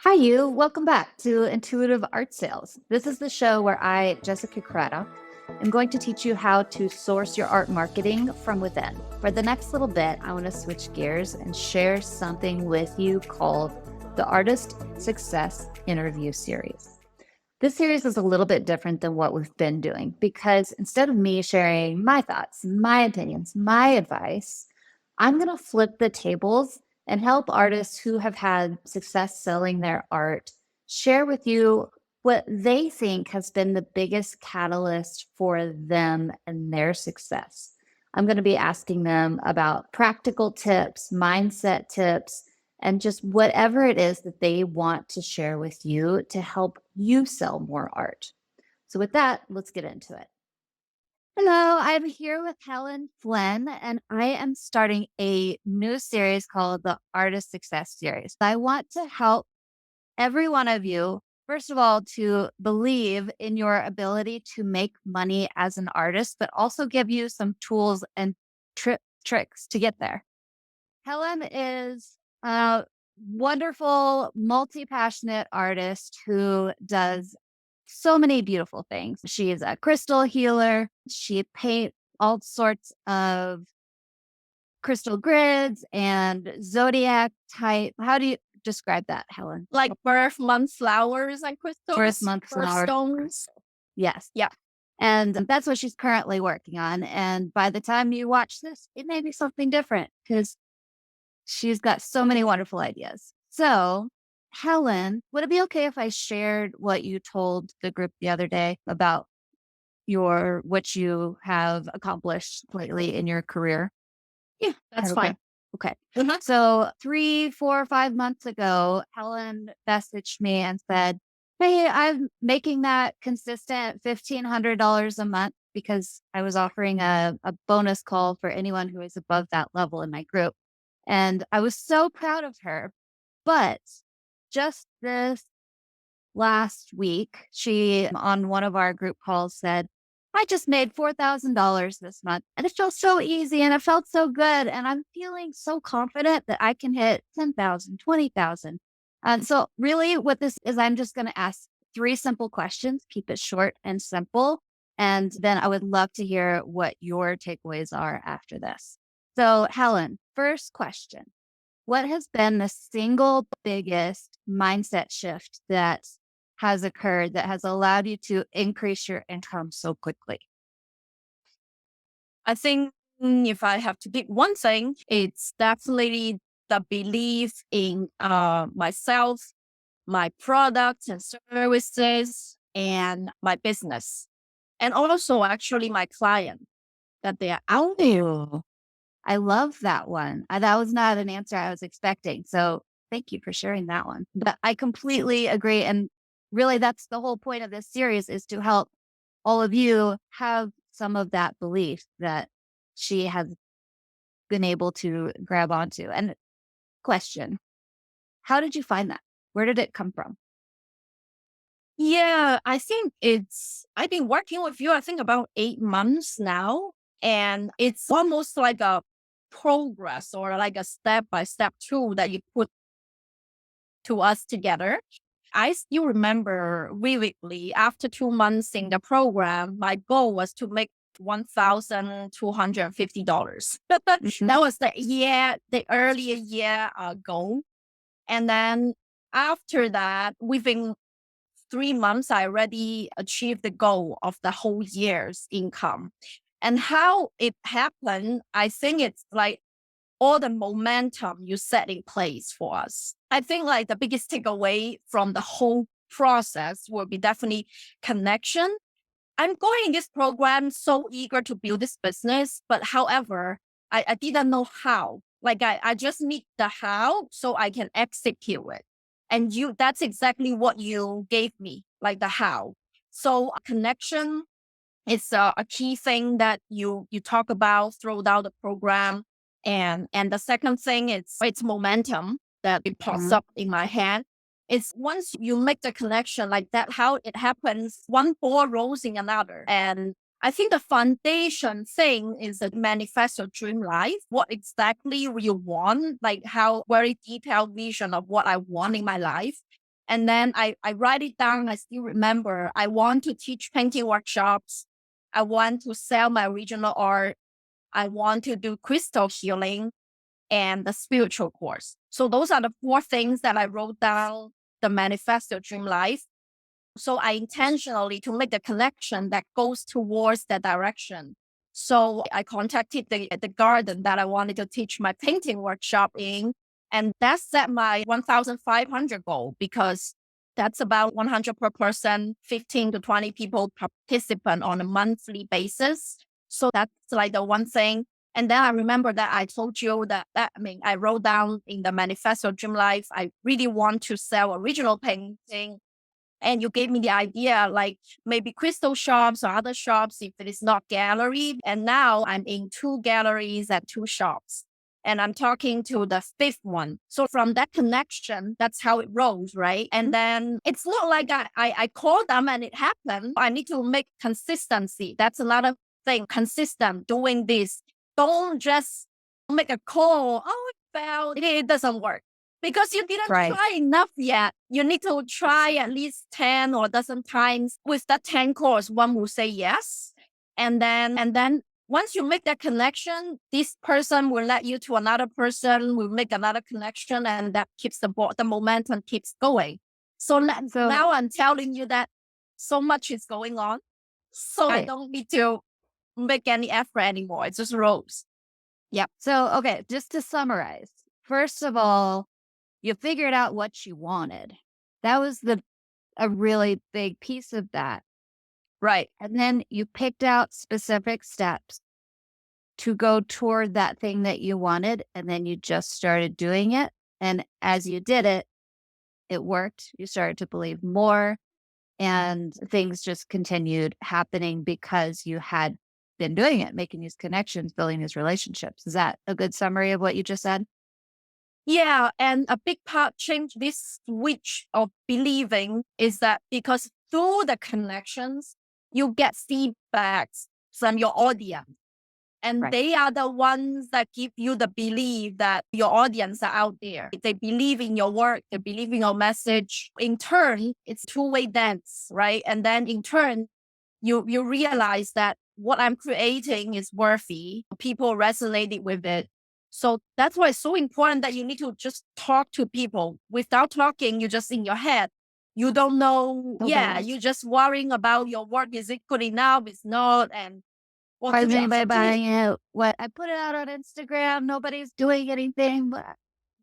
Hi, you. Welcome back to Intuitive Art Sales. This is the show where I, Jessica Craddock, am going to teach you how to source your art marketing from within. For the next little bit, I want to switch gears and share something with you called the Artist Success Interview Series. This series is a little bit different than what we've been doing because instead of me sharing my thoughts, my opinions, my advice, I'm going to flip the tables and help artists who have had success selling their art share with you what they think has been the biggest catalyst for them and their success. I'm going to be asking them about practical tips, mindset tips, and just whatever it is that they want to share with you to help you sell more art. So, with that, let's get into it. Hello, I'm here with Helen Phlen, and I am starting a new series called the Artist Success Series. I want to help every one of you, first of all, to believe in your ability to make money as an artist, but also give you some tools and tricks to get there. Helen is a wonderful, multi passionate artist who does so many beautiful things. She is a crystal healer. She paints all sorts of crystal grids and zodiac type. How do you describe that, Helen? Like birth month flowers and crystals, First month flower. birthstones. Yes. Yeah. And that's what she's currently working on. And by the time you watch this, it may be something different because she's got so many wonderful ideas. So, Helen, would it be okay if I shared what you told the group the other day about what you have accomplished lately in your career? Yeah, that's Okay. fine. Okay. Mhm. So 3, 4, 5 months ago, Helen messaged me and said, "Hey, I'm making that consistent $1,500 a month because I was offering a bonus call for anyone who is above that level in my group." And I was so proud of her. But just this last week, she on one of our group calls said, "I just made $4,000 this month and it felt so easy and it felt so good. And I'm feeling so confident that I can hit 10,000, 20,000." And so, really, what this is, I'm just going to ask three simple questions, keep it short and simple. And then I would love to hear what your takeaways are after this. So, Helen, first question: what has been the single biggest mindset shift that has occurred that has allowed you to increase your income so quickly? I think if I have to pick one thing, it's definitely the belief in myself, my products and services, and my business. And also, actually, my client that they are out there. Oh, I love that one. That was not an answer I was expecting. So thank you for sharing that one. But I completely agree. And really, that's the whole point of this series is to help all of you have some of that belief that she has been able to grab onto. And question: how did you find that? Where did it come from? Yeah, I think I've been working with you, I think about 8 months now. And it's almost like a progress or like a step by step tool that you put to us together. I still remember vividly after 2 months in the program, my goal was to make $1,250. Mhm. That was the earlier year goal. And then after that, within 3 months, I already achieved the goal of the whole year's income. And how it happened, I think it's like all the momentum you set in place for us. I think like the biggest takeaway from the whole process will be definitely connection. I'm going in this program so eager to build this business, but however, I didn't know how. Like I just need the how so I can execute it. And that's exactly what you gave me, like the how. So connection is a key thing that you talk about throughout the program. And the second thing is it's momentum that it pops Mhm. up in my head. It's once you make the connection like that, how it happens, one ball rolls in another. And I think the foundation thing is to manifest your dream life. What exactly you want, like how very detailed vision of what I want in my life. And then I write it down. I still remember I want to teach painting workshops. I want to sell my original art. I want to do crystal healing and the spiritual course. So those are the 4 things that I wrote down the manifesto dream life. So I intentionally to make the connection that goes towards that direction. So I contacted the garden that I wanted to teach my painting workshop in. And that set my 1,500 goal because that's about 100 per person, 15 to 20 people participant on a monthly basis. So that's like the one thing. And then I remember that I told you that I wrote down in the manifesto dream life, I really want to sell original painting. And you gave me the idea, like maybe crystal shops or other shops if it is not gallery. And now I'm in 2 galleries at 2 shops. And I'm talking to the 5th one. So from that connection, that's how it rolls, right? And then it's not like I call them and it happened. I need to make consistency. That's another thing, consistent doing this. Don't just make a call. Oh, it failed. It doesn't work. Because you didn't try enough yet. You need to try at least 10 or a dozen times. With that 10 course, one will say yes. And then once you make that connection, this person will let you to another person, will make another connection, and that keeps the momentum keeps going. So now I'm telling you that so much is going on. So I don't need to make any effort anymore. It just rolls. Yep. So, okay, just to summarize, first of all, you figured out what you wanted. That was a really big piece of that. Right. And then you picked out specific steps to go toward that thing that you wanted. And then you just started doing it. And as you did it, it worked. You started to believe more. And things just continued happening because you had been doing it, making these connections, building these relationships. Is that a good summary of what you just said? Yeah. And a big part change this switch of believing is that because through the connections, you get feedbacks from your audience. And they are the ones that give you the belief that your audience are out there. They believe in your work. They believe in your message. In turn, it's two-way dance, right? And then in turn, you realize that what I'm creating is worthy. People resonated with it. So that's why it's so important that you need to just talk to people. Without talking, you're just in your head. You don't know. Yeah, you're just worrying about your work. Is it good enough? It's not. And why is anybody buying it? What I put it out on Instagram, nobody's doing anything.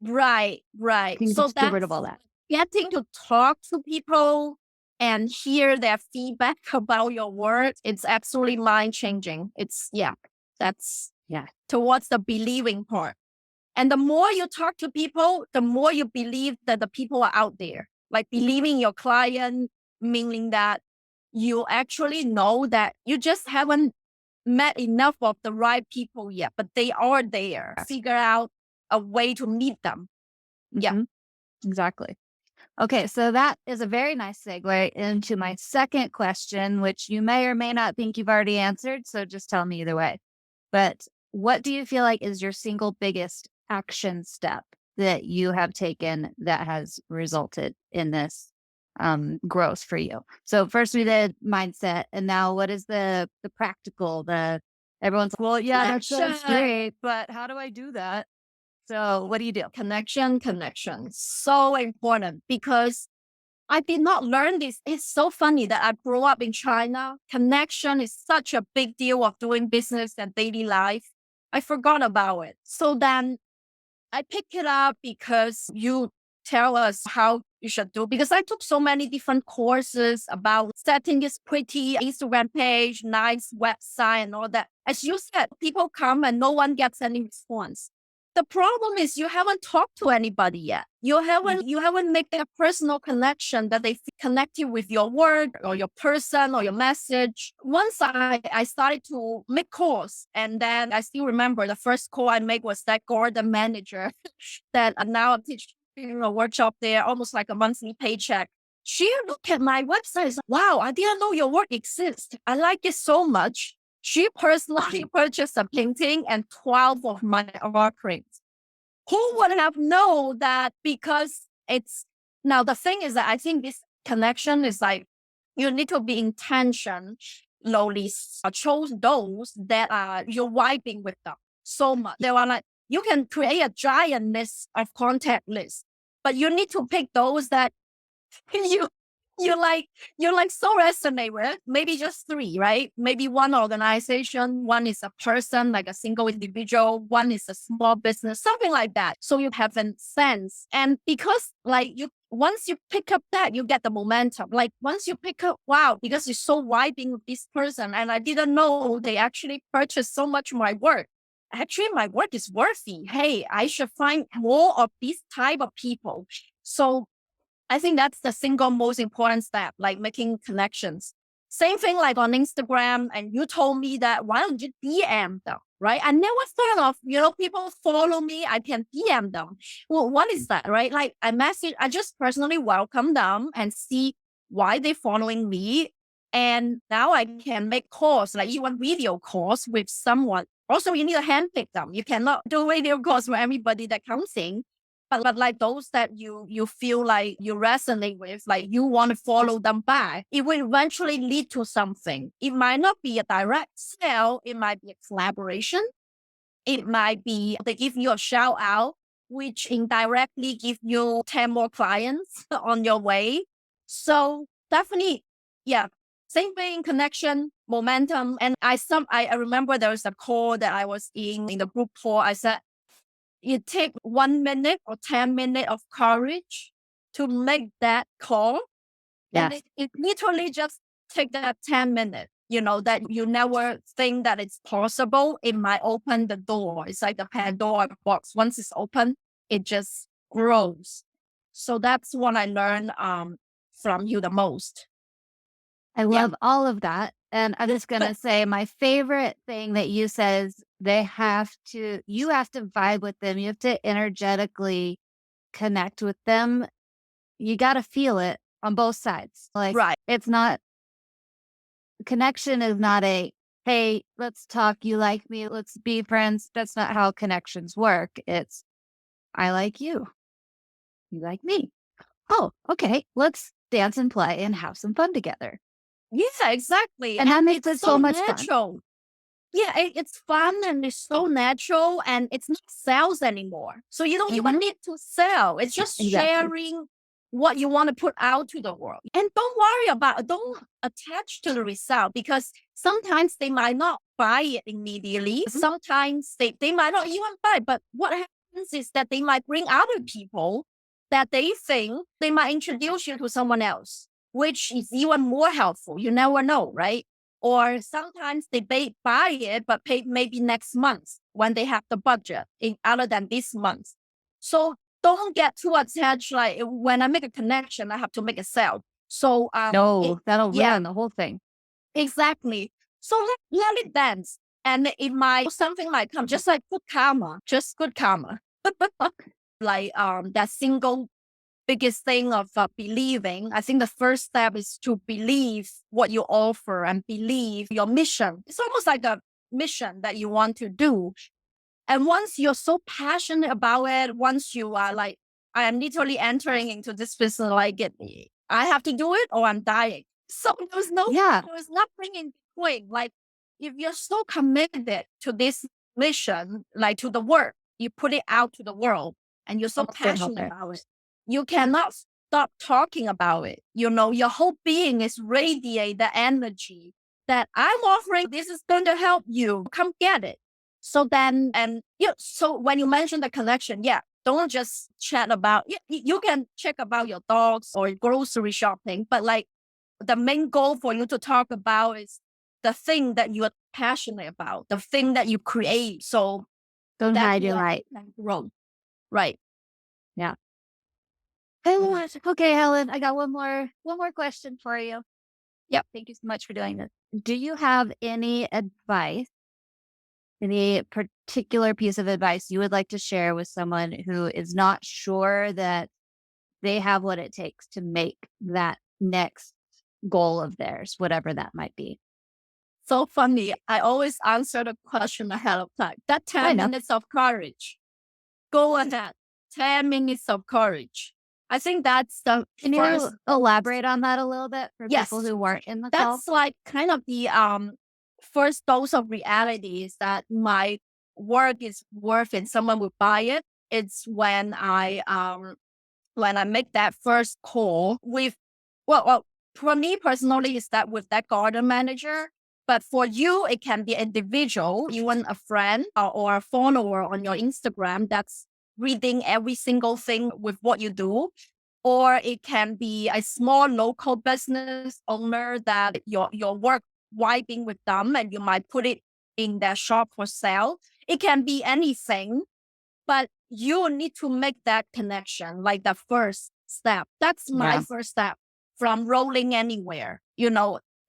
Right. So that's get rid of all that. Getting to talk to people and hear their feedback about your work, it's absolutely mind changing. That's towards the believing part. And the more you talk to people, the more you believe that the people are out there. Like believing your client, meaning that you actually know that you just haven't met enough of the right people yet, but they are there. Figure out a way to meet them. Yeah, exactly. Okay, so that is a very nice segue into my second question, which you may or may not think you've already answered. So just tell me either way. But what do you feel like is your single biggest action step that you have taken that has resulted in this growth for you? So first we did mindset, and now what is the practical? Everyone's like, well, yeah, that sounds great, but how do I do that? So what do you do? Connection. So important because I did not learn this. It's so funny that I grew up in China. Connection is such a big deal of doing business and daily life. I forgot about it. So then I picked it up because you tell us how you should do. Because I took so many different courses about setting this pretty Instagram page, nice website and all that. As you said, people come and no one gets any response. The problem is you haven't talked to anybody yet. You haven't made that personal connection that they feel connected with your work or your person or your message. Once I started to make calls, and then I still remember the first call I made was that garden manager that now I'm teaching a workshop there, almost like a monthly paycheck. She looked at my website and said, wow, I didn't know your work exists. I like it so much. She personally purchased a painting and 12 of my offerings. Who would have known that because it's Now, the thing is that I think this connection is like you need to be intentionally chose those that are you're vibing with them so much. They are like, you can create a giant list of contact lists, but you need to pick those that you you like so resonate with. Maybe just three, right? Maybe one organization, one is a person, like a single individual, one is a small business, something like that. So you have a sense. And because like you once you pick up that, you get the momentum. Like once you pick up, wow, because you're so vibing with this person, and I didn't know they actually purchased so much my work. Actually, my work is worthy. Hey, I should find more of these type of people. So I think that's the single most important step, like making connections. Same thing like on Instagram, and you told me that why don't you DM them, right? I never thought of, people follow me, I can DM them. Well, what is that, right? Like I just personally welcome them and see why they're following me. And now I can make calls, like even video calls with someone. Also, you need to handpick them. You cannot do video calls for everybody that comes in. But like those that you feel like you resonate with, like you want to follow them back, it will eventually lead to something. It might not be a direct sale, it might be a collaboration. It might be they give you a shout out, which indirectly give you 10 more clients on your way. So definitely, yeah. Same thing, connection, momentum. And I remember there was a call that I was in the group call. I said, it take 1 minute or 10 minutes of courage to make that call. And Yes. it literally just take that 10 minutes, that you never think that it's possible. It might open the door. It's like the Pandora box. Once it's open, it just grows. So that's what I learned from you the most. I Yeah. love all of that. And I'm just going to say my favorite thing that you said is you have to vibe with them. You have to energetically connect with them. You got to feel it on both sides. Like Right. it's not, connection is not hey, let's talk. You like me. Let's be friends. That's not how connections work. It's, I like you. You like me. Oh, okay. Let's dance and play and have some fun together. Yeah, exactly. And that makes it's it so much fun. natural. Yeah, it's fun and it's so natural and it's not sales anymore. So you don't even need to sell. It's just Exactly. sharing what you want to put out to the world. And don't attach to the result because sometimes they might not buy it immediately. Sometimes they might not even buy. But what happens is that they might bring other people that they think they might introduce you to someone else, which is even more helpful. You never know, right? Or sometimes they buy it, but pay maybe next month when they have the budget other than this month. So don't get too attached. Like when I make a connection, I have to make a sale. So No, that'll ruin the whole thing. Exactly. So let it dance. And something might come just like good karma, just good karma. Like that single biggest thing of believing. I think the first step is to believe what you offer and believe your mission. It's almost like a mission that you want to do. And once you're so passionate about it, once you are like, I am literally entering into this business, like I have to do it or I'm dying. So there's nothing in between. Like if you're so committed to this mission, like to the work, you put it out to the world and you're so passionate about it. You cannot stop talking about it. Your whole being is radiate the energy that I'm offering. This is going to help you. Come get it. So then, so when you mention the connection, don't just chat about, you can check about your dogs or grocery shopping, but like the main goal for you to talk about is the thing that you are passionate about, the thing that you create. So don't hide your light. Right. Yeah. Okay, Helen, I got one more question for you. Yep. Thank you so much for doing this. Do you have any advice, any particular piece of advice you would like to share with someone who is not sure that they have what it takes to make that next goal of theirs, whatever that might be? So funny. I always answer the question ahead of time. That 10 minutes of courage. Go on that. 10 minutes of courage. I think that's the Can first. you elaborate on that a little bit for people Yes, who weren't in the call? that's like kind of the first dose of reality is that my work is worth it. Someone will buy it. It's when I make that first call with, well, for me personally, is that with that garden manager. But for you, it can be individual, even a friend or a follower on your Instagram that's reading every single thing with what you do. Or it can be a small local business owner that your work vibing with them and you might put it in their shop for sale. It can be anything, but you need to make that connection, like the first step. That's my Yeah. first step from rolling anywhere.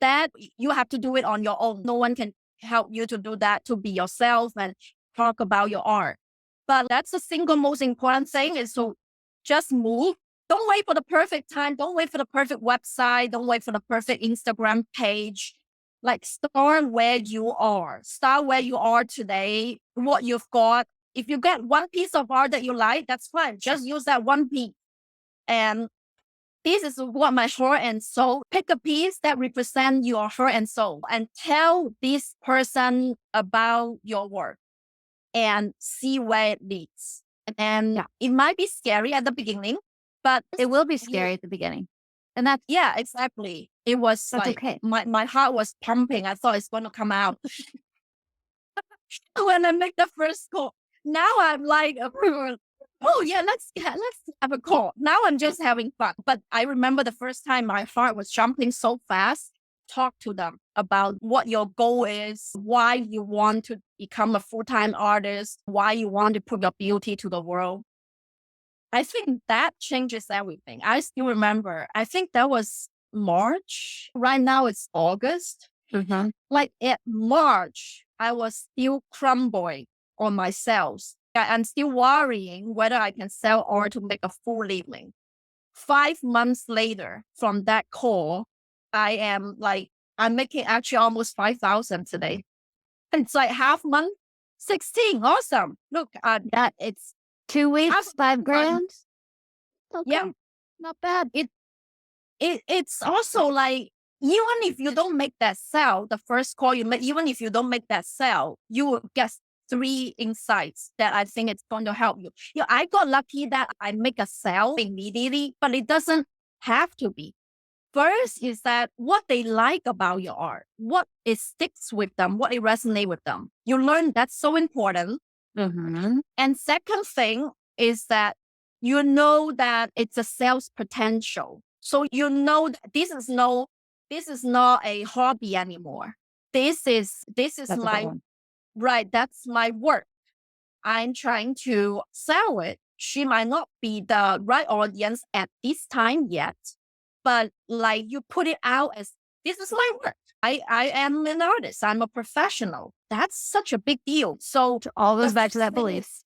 That you have to do it on your own. No one can help you to do that, to be yourself and talk about your art. But that's the single most important thing is to just move. Don't wait for the perfect time. Don't wait for the perfect website. Don't wait for the perfect Instagram page. Like start where you are. Start where you are today, what you've got. If you get one piece of art that you like, that's fine. Just use that one piece. And this is what my heart and soul. Pick a piece that represents your heart and soul and tell this person about your work and see where it leads. And it might be scary at the beginning, but It will be scary at the beginning. And that's yeah, exactly. It was That's like okay. my heart was pumping. I thought it's going to come out when I make the first call. Now I'm like, oh yeah, let's have a call. Now I'm just having fun. But I remember the first time my heart was jumping so fast. Talk to them about what your goal is, why you want to become a full-time artist, why you want to put your beauty to the world. I think that changes everything. I still remember, I think that was March. Right now it's August. Mhm. Like at March, I was still crumbling on my sales. I'm still worrying whether I can sell or to make a full living. 5 months later from that call, I'm making actually almost 5,000 today. It's like half month, 16. Awesome. Look, Yeah, it's 2 weeks, half 5 month. grand. Okay. Yeah, Not bad. it's also like, even if you don't make that sale, the first call you make, even if you don't make that sale, you will get 3 insights that I think it's going to help you. I got lucky that I make a sale immediately, but it doesn't have to be. First is that what they like about your art, what it sticks with them, what it resonates with them. You learn that's so important. Mhm. And second thing is that you know that it's a sales potential. So you know that this is not a hobby anymore. This is That's a big my one. right. That's my work. I'm trying to sell it. She might not be the right audience at this time yet, but like you put it out as this is my work. I am an artist. I'm a professional. That's such a big deal. So All the goes back to first that thing belief. is,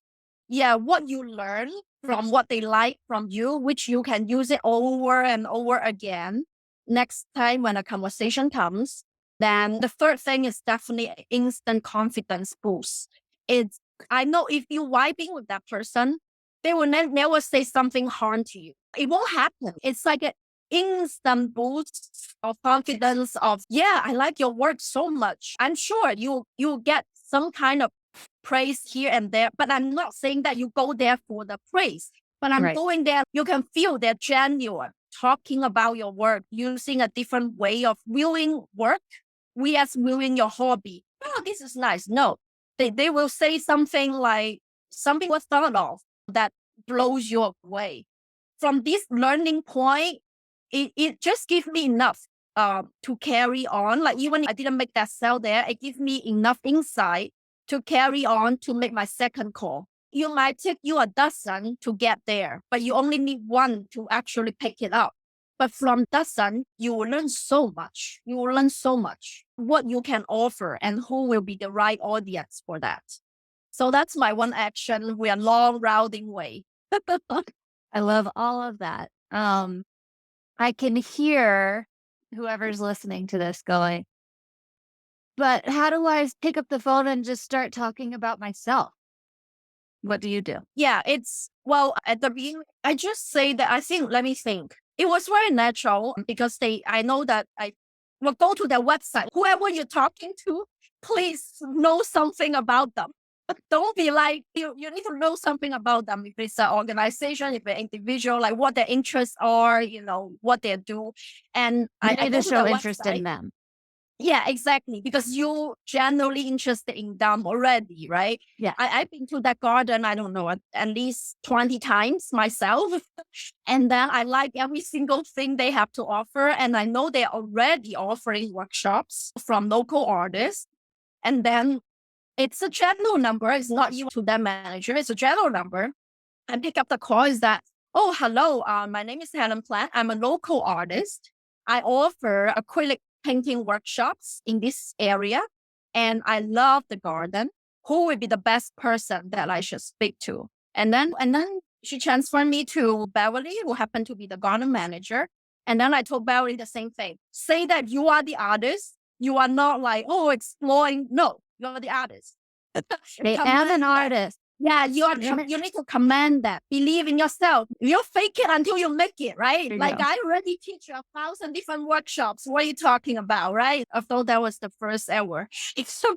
yeah, what you learn from what they like from you, which you can use it over and over again. Next time when a conversation comes, then the third thing is definitely instant confidence boost. It's I know if you're vibing with that person, they will never say something harm to you. It won't happen. It's like an instant boost of confidence of, yeah, I like your work so much. I'm sure you'll get some kind of praise here and there, but I'm not saying that you go there for the praise, but I'm Right. going there. You can feel they're genuine, talking about your work, using a different way of viewing work. We as viewing your hobby. Oh, this is nice. No, they will say something like something was thought of that blows you away. From this learning point, it just gives me enough to carry on. Like even I didn't make that sale there, it gives me enough insight to carry on to make my second call. You might take you a dozen to get there, but you only need one to actually pick it up. But from dozen, you will learn so much. You will learn so much what you can offer and who will be the right audience for that. So that's my one action. We are long routing way. I love all of that. I can hear whoever's listening to this going, but how do I pick up the phone and just start talking about myself? What do you do? Yeah, well, at the beginning, I just say that let me think. It was very natural because I know that I will go to their website. Whoever you're talking to, please know something about them. But don't be like, you need to know something about them. If it's an organization, if it's an individual, like what their interests are, what they do. And You I need go to to show the interest website. in them. Yeah, exactly. Because you're generally interested in them already, right? Yeah. I've been to that garden, I don't know, at least 20 times myself. And then I like every single thing they have to offer. And I know they're already offering workshops from local artists. And then it's a general number. It's not even to their manager. It's a general number. I pick up the call is that, oh, hello, my name is Helen Phlen. I'm a local artist. I offer acrylic painting workshops in this area, and I love the garden. Who would be the best person that I should speak to? And then she transferred me to Beverly, who happened to be the garden manager. And then I told Beverly the same thing. Say that you are the artist. You are not like, oh, exploring. No, you're the artist. They am an artist. Yeah, you need to command that. Believe in yourself. You fake it until you make it, right? Like I already teach 1,000 different workshops. What are you talking about, right? Although that was the first ever.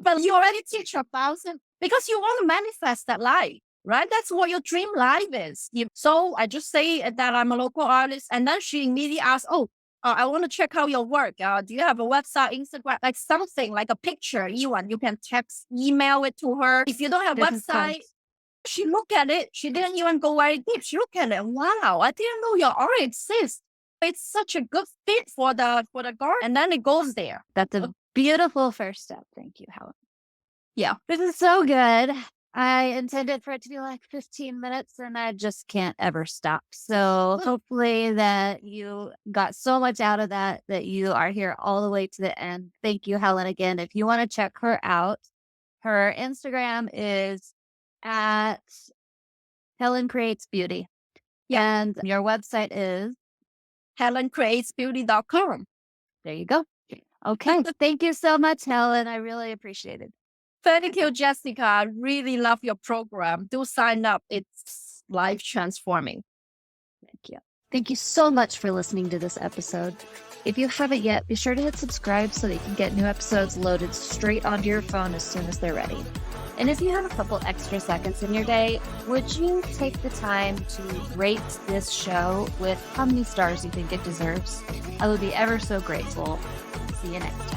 But you already teach 1,000 because you want to manifest that life, right? That's what your dream life is. So I just say that I'm a local artist. And then she immediately asks, oh, I want to check out your work. Do you have a website, Instagram, like something like a picture? You can text, email it to her. If you don't have a website, she looked at it. She didn't even go very deep. She looked at it. Wow, I didn't know your art exists. It's such a good fit for the garden. And then it goes there. That's a beautiful first step. Thank you, Helen. Yeah. This is so good. I intended for it to be like 15 minutes and I just can't ever stop. So hopefully that you got so much out of that you are here all the way to the end. Thank you, Helen, again. If you want to check her out, her Instagram is at Helen Creates Beauty. Yeah. And your website is HelenCreatesBeauty.com. There you go. Okay. Thank you so much, Helen. I really appreciate it. Thank you, Jessica. I really love your program. Do sign up. It's life transforming. Thank you. Thank you so much for listening to this episode. If you haven't yet, be sure to hit subscribe so that you can get new episodes loaded straight onto your phone as soon as they're ready. And if you have a couple extra seconds in your day, would you take the time to rate this show with how many stars you think it deserves? I would be ever so grateful. See you next time.